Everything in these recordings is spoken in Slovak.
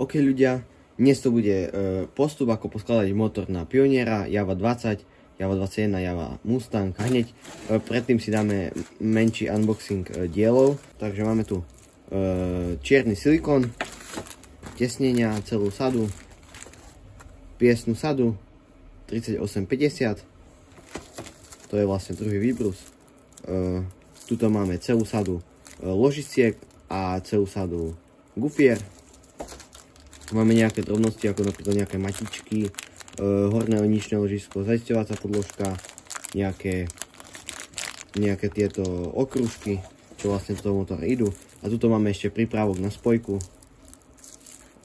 OK ľudia, dnes to bude postup, ako poskladať motor na Pioniera, Java 20, Java 21, Java Mustang. A hneď predtým si dáme menší unboxing dielov. Takže máme tu čierny silikón, tesnenia, celú sadu, piesnú sadu, 3850. To je vlastne druhý výbrus. Tuto máme celú sadu ložiciek a celú sadu gufier. Máme nejaké drobnosti, ako napríklad nejaké matičky, horné ničné ložisko, zaisťovacia podložka, nejaké tieto okružky, čo vlastne do toho motora idú. A tuto máme ešte prípravok na spojku,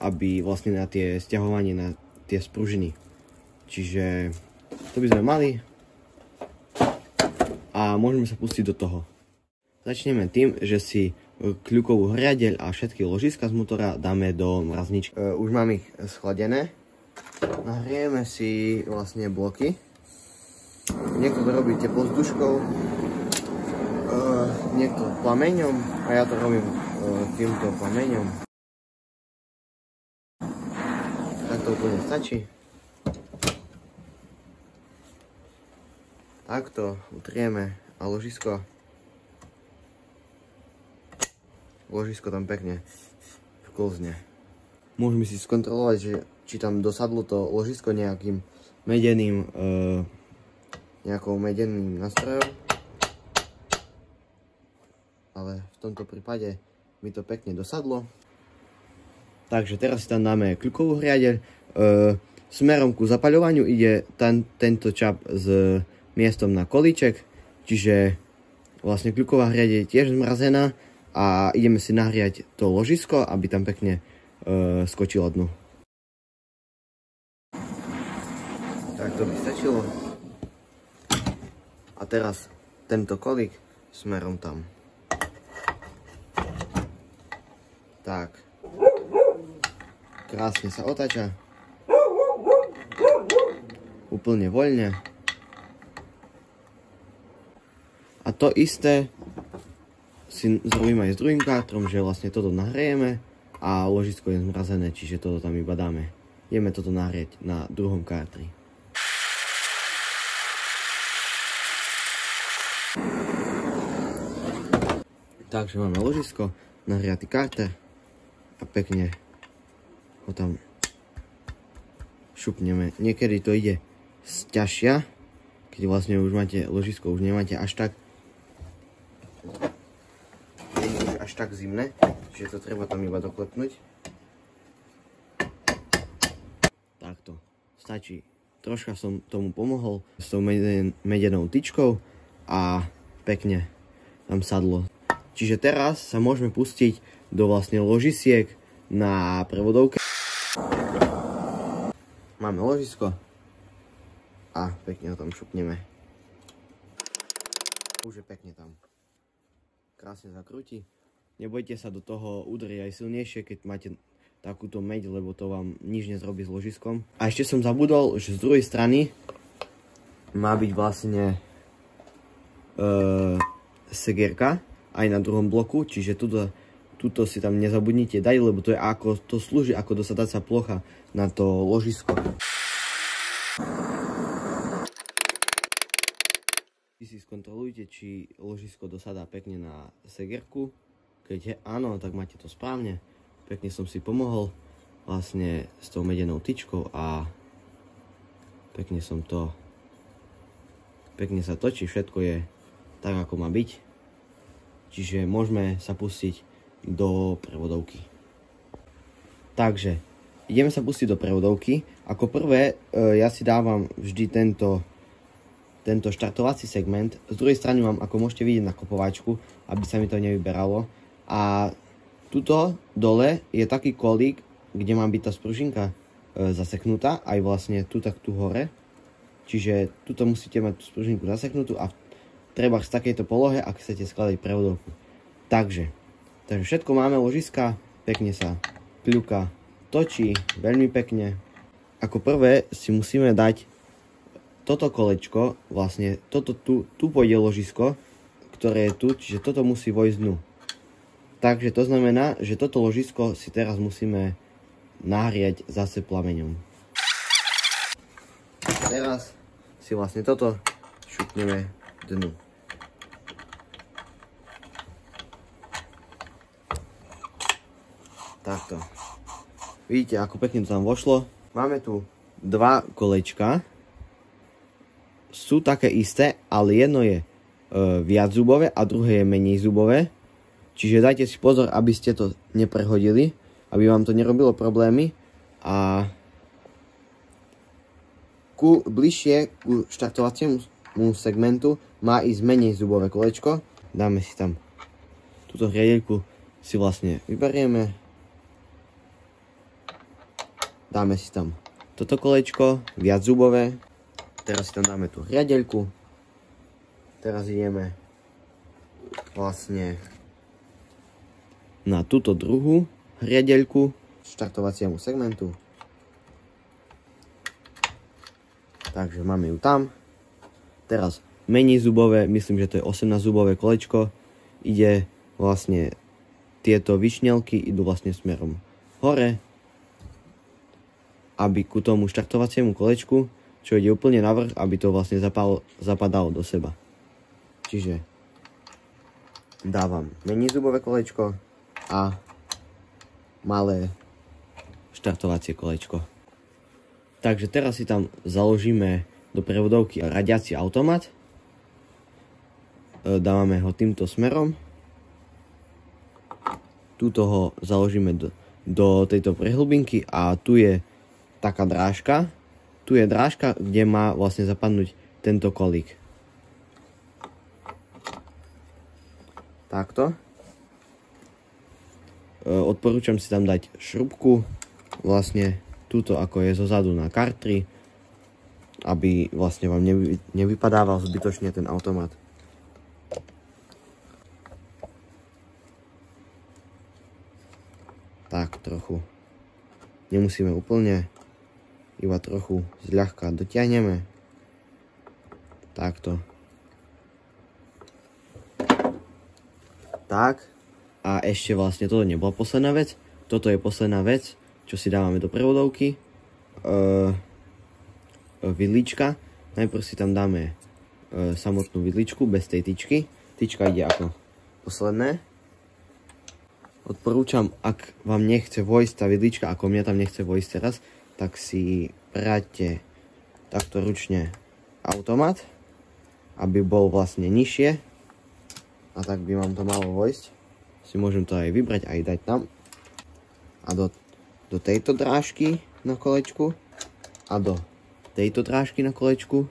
aby vlastne na tie sťahovanie na tie spružiny. Čiže to by sme mali a môžeme sa pustiť do toho. Začneme tým, že si kľukovú hriadeľ a všetky ložiska z motora dáme do mrazničky. Už mám ich schladené. Nahriejeme si vlastne bloky. Niekto to robí teplozduškou, niekto plameňom a ja to robím týmto plameňom. Tak to úplne stačí. Takto utrieme a ložisko tam pekne vklzne. Môžeme si skontrolovať, že či tam dosadlo to ložisko nejakým medeným nástrojom. Ale v tomto prípade mi to pekne dosadlo. Takže teraz si tam dáme kľukovú hriadeľ. Smerom ku zapaľovaniu ide tento čap s miestom na kolíček. Čiže vlastne kľuková hriadeľ je tiež zmrazená. A ideme si nahriať to ložisko, aby tam pekne skočilo dnu. Tak to by stačilo. A teraz tento kolík smerom tam. Tak. Krásne sa otáča. Úplne voľne. A to isté si zrobím aj s druhým kártrom, že vlastne toto nahrejeme a ložisko je zmrazené, čiže toto tam iba dáme. Ideme toto nahrieť na druhom kártri. Takže máme ložisko, nahriatý kárter a pekne ho tam šupneme. Niekedy to ide sťažšia, keď vlastne už máte ložisko, už nemáte až tak zimné, čiže to treba tam iba doklepnúť. Takto, stačí. Troška som tomu pomohol s tou medenou tyčkou a pekne tam sadlo. Čiže teraz sa môžeme pustiť do vlastne ložisiek na prevodovke. Máme ložisko a pekne ho tam šupneme. Už je pekne tam. Krásne zakrúti. Nebojte sa do toho udrieť aj silnejšie, keď máte takúto meď, lebo to vám nič nezrobí s ložiskom. A ešte som zabudol, že z druhej strany má byť vlastne segierka aj na druhom bloku, čiže tuto si tam nezabudnite dať, lebo to slúži ako dosadacia plocha na to ložisko. Vy si skontrolujte, či ložisko dosadá pekne na segierku. Keď áno, tak máte to správne. Pekne som si pomohol vlastne s tou medenou tyčkou a pekne sa točí, všetko je tak, ako má byť. Čiže môžeme sa pustiť do prevodovky. Takže, ideme sa pustiť do prevodovky. Ako prvé, ja si dávam vždy tento štartovací segment. Z druhej strany mám, ako môžete vidieť, nakopovačku, aby sa mi to nevyberalo. A tuto dole je taký kolík, kde má byť tá spružinka zaseknutá, aj vlastne tu hore. Čiže tuto musíte mať tú spružinku zaseknutú a treba z takejto polohe, ak chcete skladať prevodovku. Takže všetko máme, ložiska, pekne sa kľuka točí, veľmi pekne. Ako prvé si musíme dať toto kolečko, vlastne tu pôjde ložisko, ktoré je tu, čiže toto musí vojsť dnu. Takže to znamená, že toto ložisko si teraz musíme nahriať zase plameňom. Teraz si vlastne toto šupneme dnu. Takto. Vidíte, ako pekne to tam vošlo. Máme tu dva kolečka. Sú také isté, ale jedno je viac zubové a druhé je menej zubové. Čiže dajte si pozor, aby ste to neprehodili, aby vám to nerobilo problémy. A bližšie ku štartovaciemu segmentu má ísť menej zubové kolečko. Dáme si tam túto riadeľku, si vlastne vyberieme. Dáme si tam toto kolečko, viac zubové. Teraz si tam dáme tú riadeľku. Teraz ideme vlastne na túto druhú riadeľku štartovaciemu segmentu. Takže máme ju tam. Teraz menej zubové, myslím, že to je 18 zubové kolečko. Ide vlastne, tieto vyšnelky idú vlastne smerom hore, aby ku tomu štartovaciemu kolečku, čo ide úplne navrch, aby to vlastne zapadalo do seba. Čiže dávam menej zubové kolečko a malé štartovacie kolečko. Takže teraz si tam založíme do prevodovky radiaci automat. Dávame ho týmto smerom. Tuto ho založíme do tejto prehlbinky a tu je taká drážka. Tu je drážka, kde má vlastne zapadnúť tento kolík. Takto. Odporúčam si tam dať šrubku, vlastne túto ako je zozadu na kartri, aby vlastne vám nevypadával zbytočne ten automat. Tak trochu. Nemusíme úplne, iba trochu zľahka dotiahneme. Takto. Tak. A ešte vlastne toto nebola posledná vec. Toto je posledná vec, čo si dávame do prevodovky. Vidlička. Najprv si tam dáme samotnú vidličku bez tej tyčky. Tyčka ide ako posledné. Odporúčam, ak vám nechce vojsť tá vidlička, ako mňa tam nechce vojsť teraz, tak si práťte takto ručne automat, aby bol vlastne nižšie. A tak by vám to malo vojsť. Si môžem to aj vybrať, aj dať tam. A do tejto drážky na kolečku a do tejto drážky na kolečku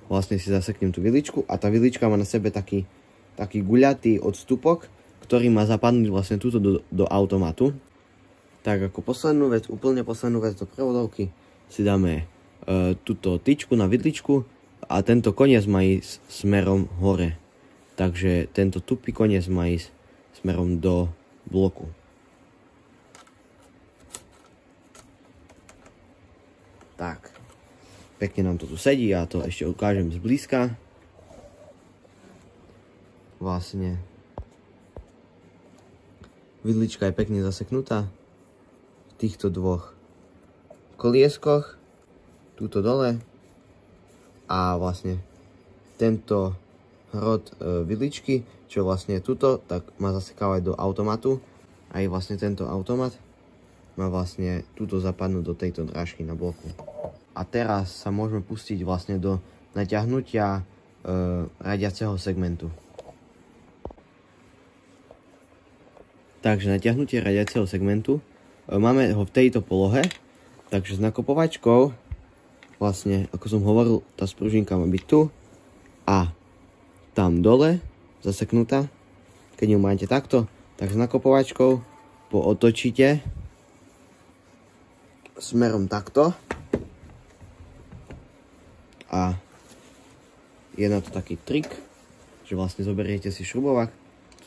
vlastne si zaseknem tú vidličku a tá vidlička má na sebe taký guľatý odstupok, ktorý má zapadnúť vlastne túto do automatu. Tak ako poslednú vec, úplne poslednú vec do prevodovky si dáme túto tyčku na vidličku a tento koniec má ísť smerom hore. Takže tento tupý koniec má ísť smerom do bloku. Tak. Pekne nám to tu sedí, ja to ešte ukážem zblízka. Vlastne vidlička je pekne zaseknutá v týchto dvoch kolieskoch, túto dole a vlastne tento hrot vidličky, čo vlastne tuto, tak má zasekávať do automatu. Aj vlastne tento automat má vlastne túto zapadnúť do tejto drážky na bloku. A teraz sa môžeme pustiť vlastne do naťahnutia radiaceho segmentu. Takže natiahnutie radiaceho segmentu. Máme ho v tejto polohe, takže s nakopovačkou, vlastne, ako som hovoril, tá spružinka má byť tu a tam dole, zaseknutá. Keď ju máte takto, tak s nakopovačkou pootočíte smerom takto. A je na to taký trik, že vlastne zoberiete si šrubovák,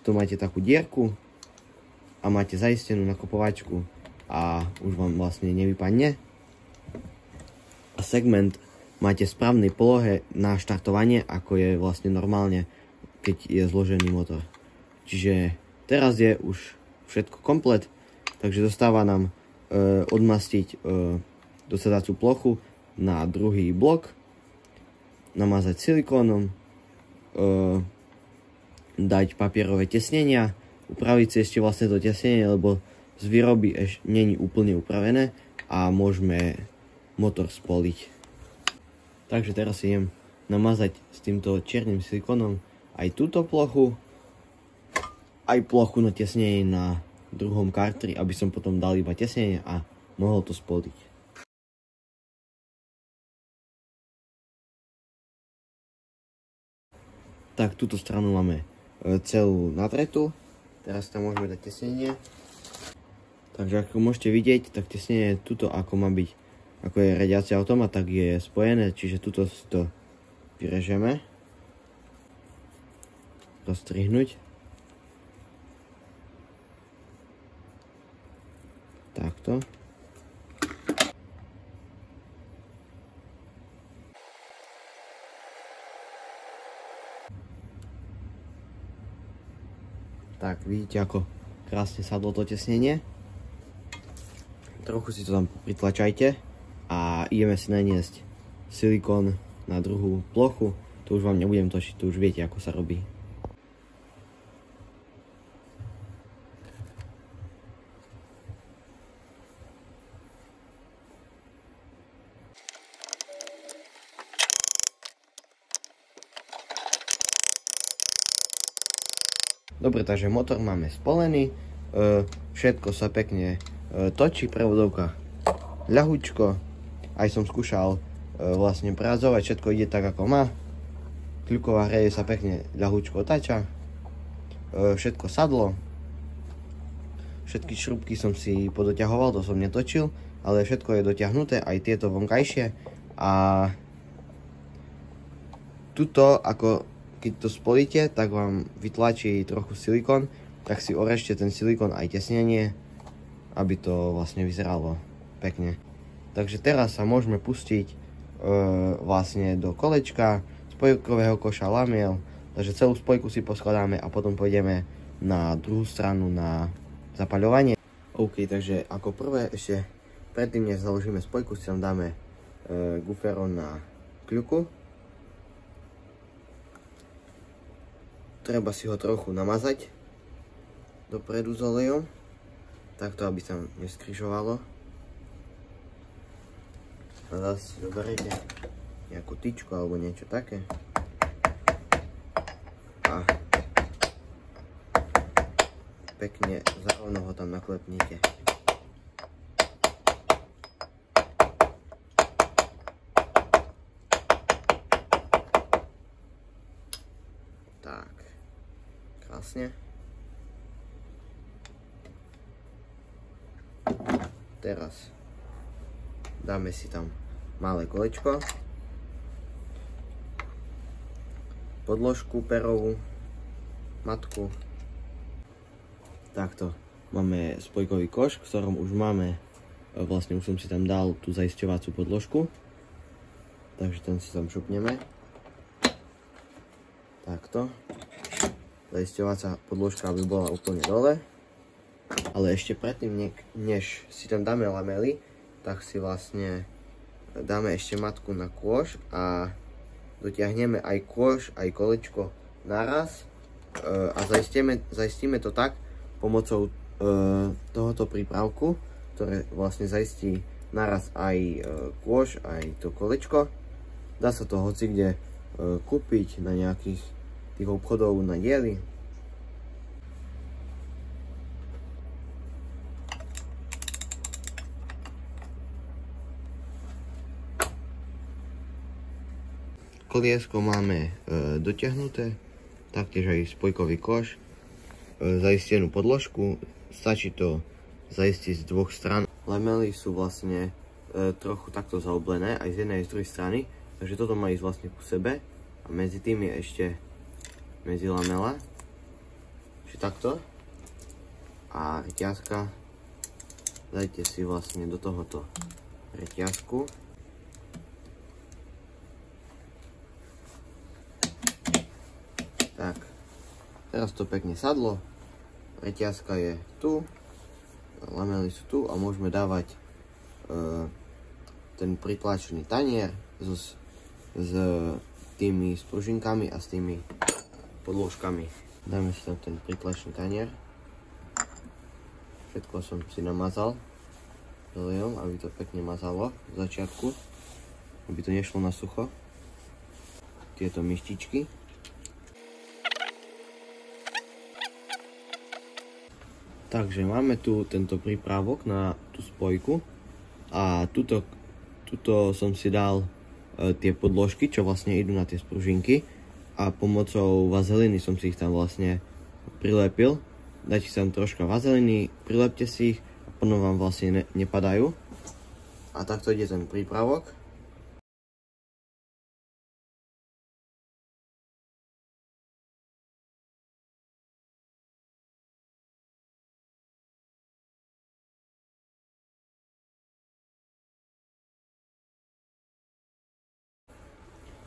tu máte takú dierku a máte zaistenú nakopovačku a už vám vlastne nevypadne. A segment máte v správnej polohe na štartovanie, ako je vlastne normálne, keď je zložený motor. Čiže teraz je už všetko komplet, takže zostáva nám odmastiť dosadacú plochu na druhý blok, namazať silikónom, dať papierové tesnenia, upraviť si ešte vlastne to tesnenie, lebo z výroby ešte není úplne upravené a môžeme motor spoliť. Takže teraz idem namazať s týmto čiernym silikónom aj túto plochu, aj plochu na tesnenie na druhom kartri, aby som potom dal iba tesnenie a mohol to spoliť. Tak, túto stranu máme celú natretú. Teraz tam môžeme dať tesnenie. Takže ako môžete vidieť, tak tesnenie tuto ako má byť, ako je riadiaci automat, tak je spojené, čiže tuto si to vyrežeme. Rozstrihnúť. Takto. Tak, vidíte, ako krásne sadlo to tesnenie. Trochu si to tam pritlačajte a ideme si naniesť silikón na druhú plochu. To už vám nebudem točiť, to už viete, ako sa robí. Dobre, takže motor máme spolený, všetko sa pekne točí, prevodovka ľahučko, aj som skúšal vlastne prázdovať, všetko ide tak ako má, kľuková hreje sa pekne ľahučko otáča, všetko sadlo, všetky šrubky som si podoťahoval, to som netočil, ale všetko je dotiahnuté, aj tieto vonkajšie a tuto ako keď to spolíte, tak vám vytlačí trochu silikón, tak si orežte ten silikón aj tesnenie, aby to vlastne vyzeralo pekne. Takže teraz sa môžeme pustiť vlastne do kolečka, spojkového koša lamiel, takže celú spojku si poskladáme a potom pôjdeme na druhú stranu na zapaľovanie. OK, takže ako prvé ešte predtým, než založíme spojku, si tam dáme guferón na kľuku. Treba si ho trochu namazať dopredu s olejom, takto, aby sa neskryžovalo. A zase si zoberiete nejakú tyčku alebo niečo také. A pekne zarovno ho tam naklepnite. Tak. Krásne. Teraz dáme si tam malé kolečko, podložku perovú, matku. Takto máme spojkový koš, v ktorom už máme, vlastne už som si tam dal tú zaisťovaciu podložku, takže ten si tam šupneme. Takto. Zaisťovacia podložka aby bola úplne dole. Ale ešte predtým, než si tam dáme lamely, tak si vlastne dáme ešte matku na kôš a dotiahneme aj kôš, aj kolečko naraz a zaistíme to tak pomocou tohoto prípravku, ktoré vlastne zaistí naraz aj kôš, aj to kolečko. Dá sa to hoci kde kúpiť na nejakých tých obchodov na diely. Koliesko máme dotiahnuté, taktiež aj spojkový koš, zaistenú podložku, stačí to zaistiť z dvoch stran. Lamely sú vlastne trochu takto zaoblené, aj z jednej aj z druhej strany, takže toto má ísť vlastne ku sebe a medzi tým je ešte medzi lamela, čiže takto, a reťazka dajte si vlastne do tohoto reťazku. Tak, teraz to pekne sadlo, reťazka je tu, lamely sú tu a môžeme dávať ten pritlačený tanier s tými spružinkami a s tými podložkami. Dáme si tam ten pritlačený tanier. Všetko som si namazal olejom, aby to pekne mazalo v začiatku, aby to nešlo na sucho. Tieto myštičky. Takže máme tu tento prípravok na tú spojku a tuto som si dal tie podložky, čo vlastne idú na tie spružinky a pomocou vazeliny som si ich tam vlastne prilepil. Dajte si tam troška vazeliny, prilepte si ich a potom vám vlastne nepadajú. A takto ide ten prípravok.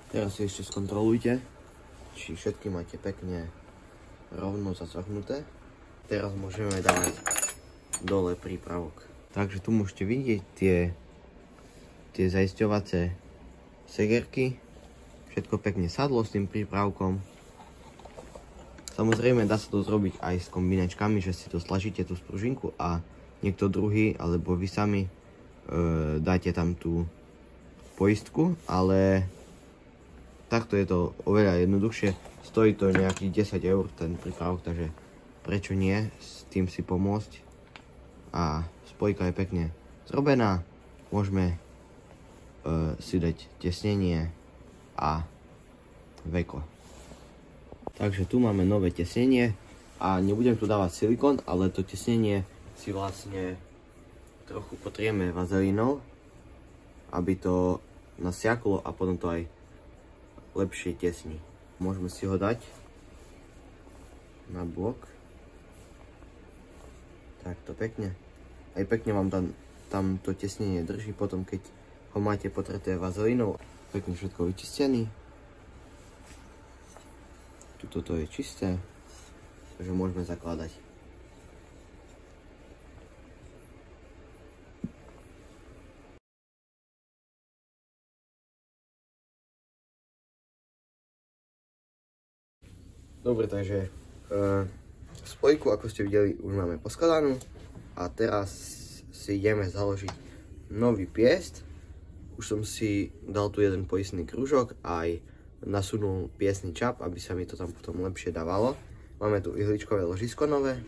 Teraz si ešte skontrolujte, či všetky máte pekne rovno zacvaknuté. Teraz môžeme dávať dole prípravok. Takže tu môžete vidieť tie zaisťovacie segerky. Všetko pekne sadlo s tým prípravkom. Samozrejme dá sa to zrobiť aj s kombinačkami, že si to stlačíte tú spružinku a niekto druhý alebo vy sami dáte tam tú poistku, ale takto je to oveľa jednoduchšie. Stojí to nejakých 10 eur ten prípravok, takže prečo nie s tým si pomôcť. A spojka je pekne zrobená. Môžeme si dať tesnenie a veko. Takže tu máme nové tesnenie a nebudem tu dávať silikón, ale to tesnenie si vlastne trochu potrieme vazelínou, aby to nasiaklo a potom to aj lepšie tesní. Môžeme si ho dať na blok. Takto pekne. Aj pekne vám tam to tesnenie drží potom, keď ho máte potreté vazelínou. Pekne všetko vyčistený. Tuto to je čisté, takže môžeme zakladať. Dobre, takže spojku, ako ste videli, už máme poskladanú a teraz si ideme založiť nový piest. Už som si dal tu jeden poistný krúžok a aj nasunul piestny čap, aby sa mi to tam potom lepšie dávalo. Máme tu ihličkové ložisko nové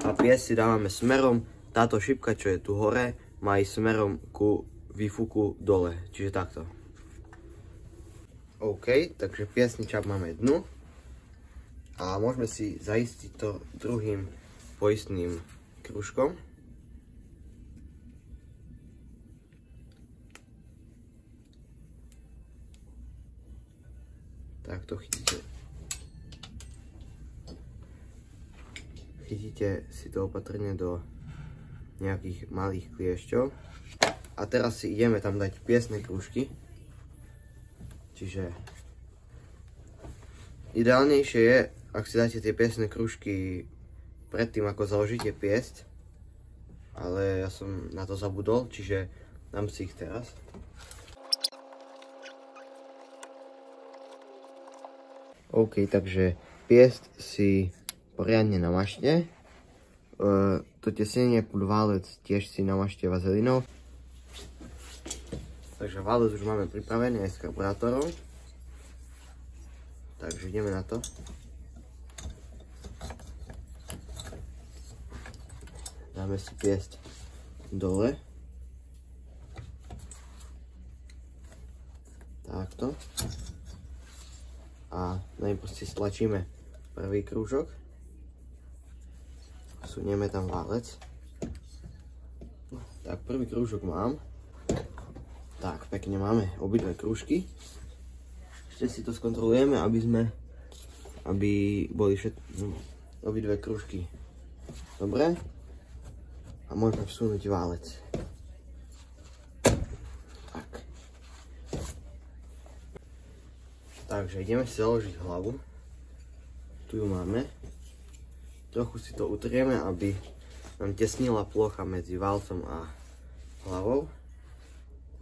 a piest si dávame smerom. Táto šipka, čo je tu hore, má ísť smerom ku výfuku dole, čiže takto. OK, takže piestny čap máme dnu a môžeme si zaistiť to druhým poistným krúžkom. Takto chytíte si to opatrne do nejakých malých kliešťov a teraz si ideme tam dať piestne krúžky. Čiže ideálnejšie je, ak si dáte tie piestne krúžky predtým, ako založíte piesť, ale ja som na to zabudol, čiže dám si ich teraz. OK, takže piesť si poriadne namažte. To tesnenie pod válec tiež si namažte vazelinou. Takže válec už máme pripravený aj s karburátorom. Takže ideme na to. Dáme si piesť dole. Takto. A najprv si stlačíme prvý krúžok. Sunieme tam válec. Tak, prvý krúžok mám. Tak, pekne máme obidve krúžky. Ešte si to skontrolujeme, aby boli obidve krúžky dobre. A môžeme vsunúť válec. Tak. Takže ideme si založiť hlavu. Tu ju máme. trochu si to utrieme, aby nám tesnila plocha medzi valcom a hlavou.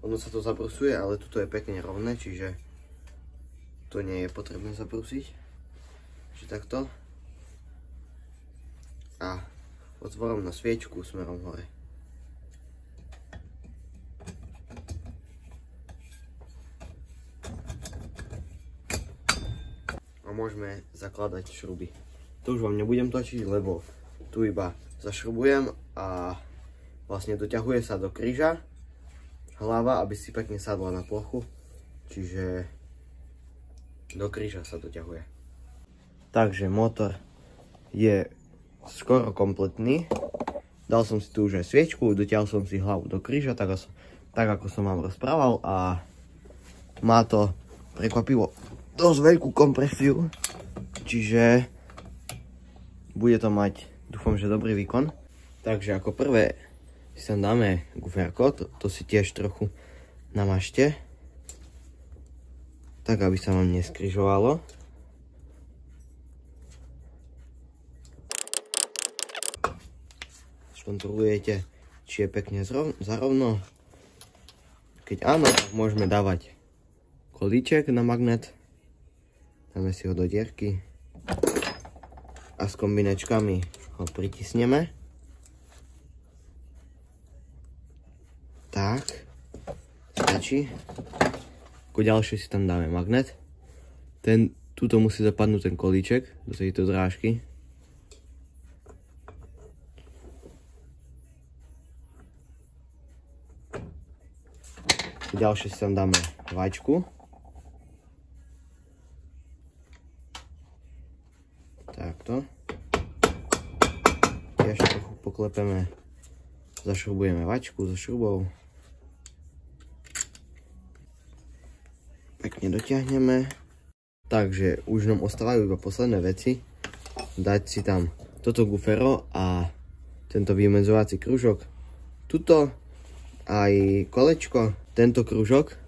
Ono sa to zabrusuje, ale tuto je pekne rovné, čiže to nie je potrebné zabrusiť. Čiže takto. A otvorom na sviečku smerom hore. A môžeme zakladať šruby. To už vám nebudem točiť, lebo tu iba zašrubujem a vlastne doťahuje sa do kríža hlava, aby si pekne sadla na plochu, čiže do kríža sa doťahuje. Takže motor je skoro kompletný. Dal som si tu už aj sviečku, dotiahol som si hlavu do kríža, tak ako som vám rozprával, a má to prekvapivo dosť veľkú kompresiu, čiže bude to mať, dúfam, že dobrý výkon. Takže ako prvé si tam dáme guferko, to si tiež trochu namažte, tak aby sa vám neskrižovalo. Skontrolujete, či je pekne zarovno. Keď áno, tak môžeme dávať kolíček na magnet. Dáme si ho do dierky a s kombinačkami ho pritisneme. Tak, stačí. Ako ďalšie si tam dáme magnet. Tuto musí zapadnúť ten kolíček do tejto drážky. Ďalšie si tam dáme vačku. Takto. Tiež trochu poklepeme. Zašrubujeme vačku so šrubou. Pekne dotiahneme. Takže už nám ostávajú iba posledné veci. Dať si tam toto gufero a tento vymedzovací kružok. Tuto aj kolečko. Tento kružok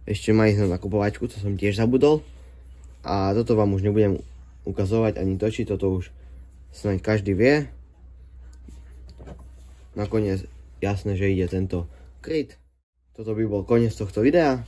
ešte má ísť na nakupovačku, to som tiež zabudol. A toto vám už nebudem ukazovať ani točiť, toto už snáď každý vie. Nakoniec jasné, že ide tento kryt. Toto by bol koniec tohto videa.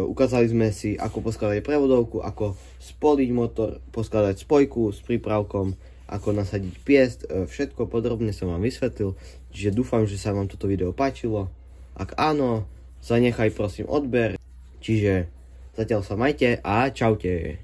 Ukázali sme si, ako poskladať prevodovku, ako spoliť motor, poskladať spojku s prípravkom, ako nasadiť piest. Všetko podrobne som vám vysvetlil, čiže dúfam, že sa vám toto video páčilo. Ak áno, zanechaj prosím odber. Čiže zatiaľ sa majte a čaute.